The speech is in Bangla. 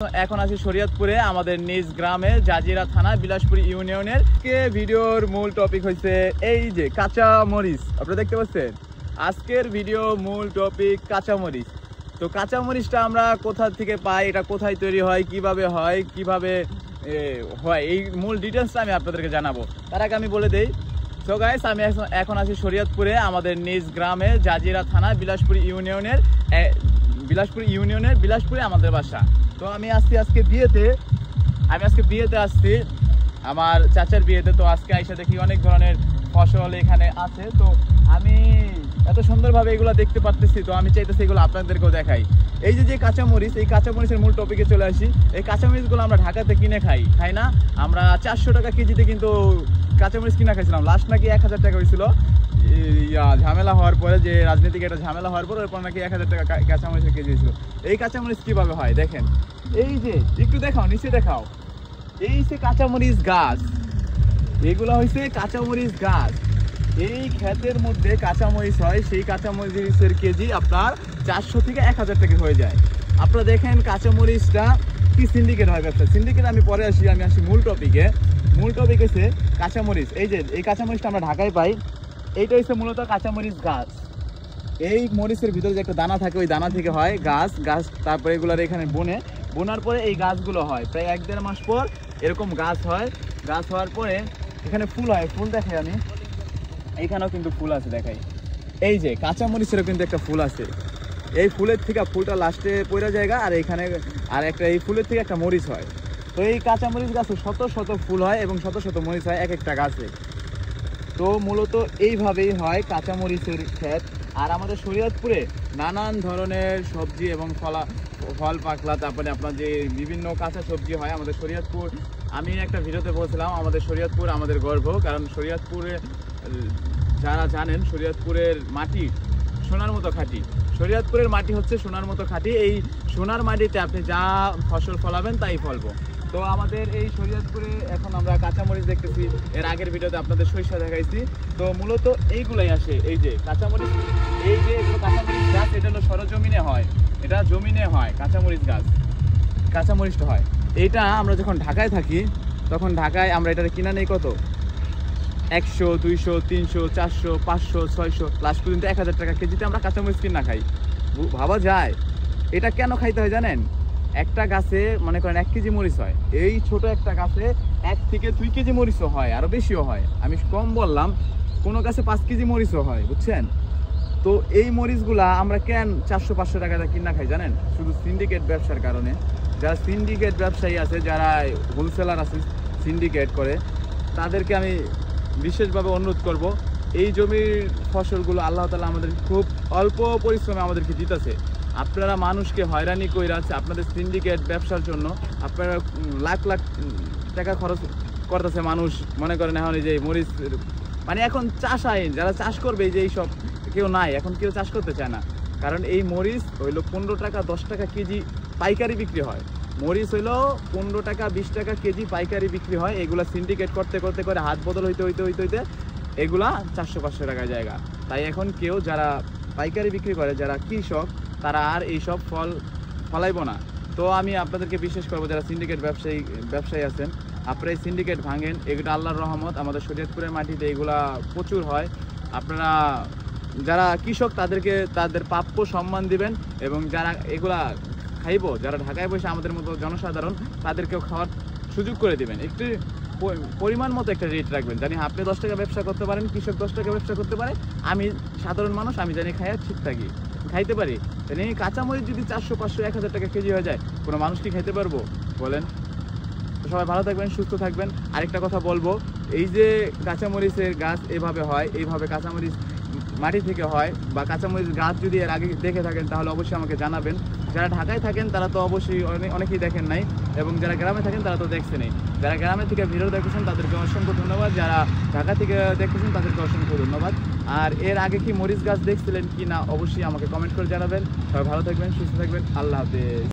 এখন আছি শরীয়তপুরে আমাদের নিজ গ্রামে জাজিরা থানা বিলাসপুর ইউনিয়নের ভিডিওর মূল টপিক হচ্ছে এই যে কাঁচা মরিচ। আপনারা দেখতে পাচ্ছেন আজকের ভিডিও মূল টপিক কাঁচা মরিচ। তো কাঁচা মরিচটা আমরা কোথা থেকে পাই, এটা কোথায় তৈরি হয়, কিভাবে হয়, কিভাবে হয়, এই মূল ডিটেলসটা আমি আপনাদেরকে জানাবো। তার আগে আমি বলে দেই, তো গাইস আমি এখন আছি শরীয়তপুরে আমাদের নিজ গ্রামে জাজিরা থানা বিলাসপুর ইউনিয়নের বিলাসপুরে আমাদের বাসা। তো আমি আসছি আজকে বিয়েতে আসছি, আমার চাচার বিয়েতে। তো আজকে আইসা দেখি অনেক ধরনের ফসল এখানে আছে। তো আমি এত সুন্দরভাবে এগুলো দেখতে পারতেছি, তো আমি চাইতেছি এগুলো আপনাদেরকেও দেখাই। এই যে কাঁচামরিচ, এই কাঁচামরিচের মূল টপিকে চলে আসি। এই কাঁচামরিচগুলো আমরা ঢাকাতে কিনে খাই না, আমরা 400 টাকা কেজিতে কিন্তু কাঁচামরিচ কিনা খাইছিলাম। লাস্ট নাকি 1000 টাকা হয়েছিল ঝামেলা হওয়ার পরে, যে রাজনীতিক একটা ঝামেলা হওয়ার পরে ওরপর নাকি 1000 টাকা কাঁচামরিচের কেজি হয়েছিল। এই কাঁচামরিচ কিভাবে হয় দেখেন, এই যে একটু দেখাও, নিচে দেখাও, এই যে কাঁচামরিচ গাছ, এগুলো হয়েছে কাঁচামরিচ গাছ। এই ক্ষেতের মধ্যে কাঁচামরিচ হয়, সেই কাঁচামরিচের কেজি আপনার 400 থেকে 1000 টাকা হয়ে যায়। আপনারা দেখেন কাঁচামরিচটা কি সিন্ডিকেট হয় ব্যবসা। সিন্ডিকেট আমি পরে আসি, আমি আসি মূল টপিকে। মূল টপিক হচ্ছে কাঁচামরিচ। এই যে এই কাঁচামরিচটা আমরা ঢাকায় পাই, এইটা হচ্ছে মূলত কাঁচামরিচ গাছ। এই মরিচের ভিতরে যে একটা দানা থাকে, ওই দানা থেকে হয় গাছ। তারপরে এগুলোর এখানে বোনার পরে এই গাছগুলো হয় প্রায় 1-1.5 মাস পর এরকম গাছ হয়। গাছ হওয়ার পরে এখানে ফুল হয়, ফুল দেখাই আমি, এইখানেও কিন্তু ফুল আছে দেখাই। এই যে কাঁচামরিচেরও কিন্তু একটা ফুল আছে, এই ফুলের থেকে ফুলটা লাস্টে পড়া জায়গা, আর এখানে আর একটা এই ফুলের থেকে একটা মরিচ হয়। তো এই কাঁচামরিচ গাছে শত শত ফুল হয় এবং শত শত মরিচ হয় এক একটা গাছে। তো মূলত এইভাবেই হয় কাঁচামরিচের ক্ষেত। আর আমাদের শরীয়তপুরে নানান ধরনের সবজি এবং ফল পাকলা, তারপরে আপনার যে বিভিন্ন কাঁচা সবজি হয় আমাদের শরীয়তপুর। আমি একটা ভিডিওতে বলছিলাম আমাদের শরীয়তপুর আমাদের গর্ব, কারণ শরীয়তপুরে যারা জানেন শরীয়তপুরের মাটি সোনার মতো খাঁটি। শরীয়তপুরের মাটি হচ্ছে সোনার মতো খাঁটি। এই সোনার মাটিতে আপনি যা ফসল ফলাবেন তাই ফলবো। তো আমাদের এই শরীয়তপুরে এখন আমরা কাঁচামরিচ দেখতেছি, এর আগের ভিডিওতে আপনাদের সরিষা দেখাইছি। তো মূলত এইগুলাই আসে, এই যে কাঁচামরিচ, এই যে এগুলো কাঁচামরিচ গাছ, এটা হলো সরজমিনে হয়, এটা জমিনে হয় কাঁচামরিচ গাছ, কাঁচামরিচটা হয়। এইটা আমরা যখন ঢাকায় থাকি তখন ঢাকায় আমরা এটা কিনা নেই কত, 100, 200, 300, 400, 500, 600, লাস্ট পর্যন্ত 1000 টাকা কেজিতে আমরা কাঁচামরিচ কিনা খাই। ভাবা যায় এটা কেন খাইতে হয় জানেন? একটা গাছে মনে করেন 1 কেজি মরিচ হয়, এই ছোট একটা গাছে 1 থেকে 2 কেজি মরিচও হয়, আরো বেশিও হয়। আমি কম বললাম, কোনো গাছে 5 কেজি মরিচও হয়, বুঝছেন? তো এই মরিচগুলা আমরা কেন 400-500 টাকা কিনা খাই জানেন? শুধু সিন্ডিকেট ব্যবসার কারণে। যারা সিন্ডিকেট ব্যবসায়ী আছে, যারা হোলসেলার আছে সিন্ডিকেট করে, তাদেরকে আমি বিশেষভাবে অনুরোধ করব, এই জমির ফসলগুলো আল্লাহ তাআলা আমাদের খুব অল্প পরিশ্রমে আমাদেরকে দিতেছে। আপনারা মানুষকে হয়রানি করে আছে আপনাদের সিন্ডিকেট ব্যবসার জন্য। আপনারা লাখ লাখ টাকা খরচ করতেছে মানুষ, মনে করেন এখন এই যে মরিচ, মানে এখন চাষ আইন, যারা চাষ করবে এই যে এইসব কেউ নাই, এখন কেউ চাষ করতে চায় না। কারণ এই মরিচ হইলো 15 টাকা 10 টাকা কেজি পাইকারি বিক্রি হয়। মরিচ হইলো 15 টাকা 20 টাকা কেজি পাইকারি বিক্রি হয়। এগুলা সিন্ডিকেট করতে করে হাত বদল হইতে এগুলা 400-500 টাকার জায়গা। তাই এখন কেউ যারা পাইকারি বিক্রি করে, যারা কৃষক, তারা আর এইসব ফল ফলাইব না। তো আমি আপনাদেরকে বিশেষ করবো, যারা সিন্ডিকেট ব্যবসায়ী আছেন, আপনারা এই সিন্ডিকেট ভাঙেন। এগুলো আল্লাহর রহমত, আমাদের শরীয়তপুরের মাটিতে এগুলা প্রচুর হয়। আপনারা যারা কৃষক তাদেরকে তাদের প্রাপ্য সম্মান দিবেন, এবং যারা এগুলা খাইব, যারা ঢাকায় বসে আমাদের মতো জনসাধারণ, তাদেরকেও খাওয়ার সুযোগ করে দিবেন। একটু পরিমাণ মতো একটা রেট রাখবেন, জানি আপনি 10 টাকা ব্যবসা করতে পারেন, কৃষক 10 টাকা ব্যবসা করতে পারে, আমি সাধারণ মানুষ, আমি জানি খাইতে পারি। তাহলে এই কাঁচামরিচ যদি 400, 500, 1000 টাকা কেজি হয়ে যায়, কোনো মানুষ কি খাইতে পারবো বলেন? তো সবাই ভালো থাকবেন, সুস্থ থাকবেন। আরেকটা কথা বলবো, এই যে কাঁচামরিচের গাছ এভাবে হয়, এইভাবে কাঁচামরিচ মাটি থেকে হয়, বা কাঁচামরিচ গাছ যদি এর আগে দেখে থাকেন তাহলে অবশ্যই আমাকে জানাবেন। যারা ঢাকায় থাকেন তারা তো অবশ্যই অনেকেই দেখেন নাই, এবং যারা গ্রামে থাকেন তারা তো দেখছেনই। যারা গ্রামে থেকে ভিডিও দেখেছেন তাদেরকে অসংখ্য ধন্যবাদ, যারা ঢাকা থেকে দেখেছেন তাদেরকে অসংখ্য ধন্যবাদ। আর এর আগে কি মরিচ গাছ দেখছিলেন কি না অবশ্যই আমাকে কমেন্ট করে জানাবেন। সবাই ভালো থাকবেন, সুস্থ থাকবেন, আল্লাহ হাফেজ।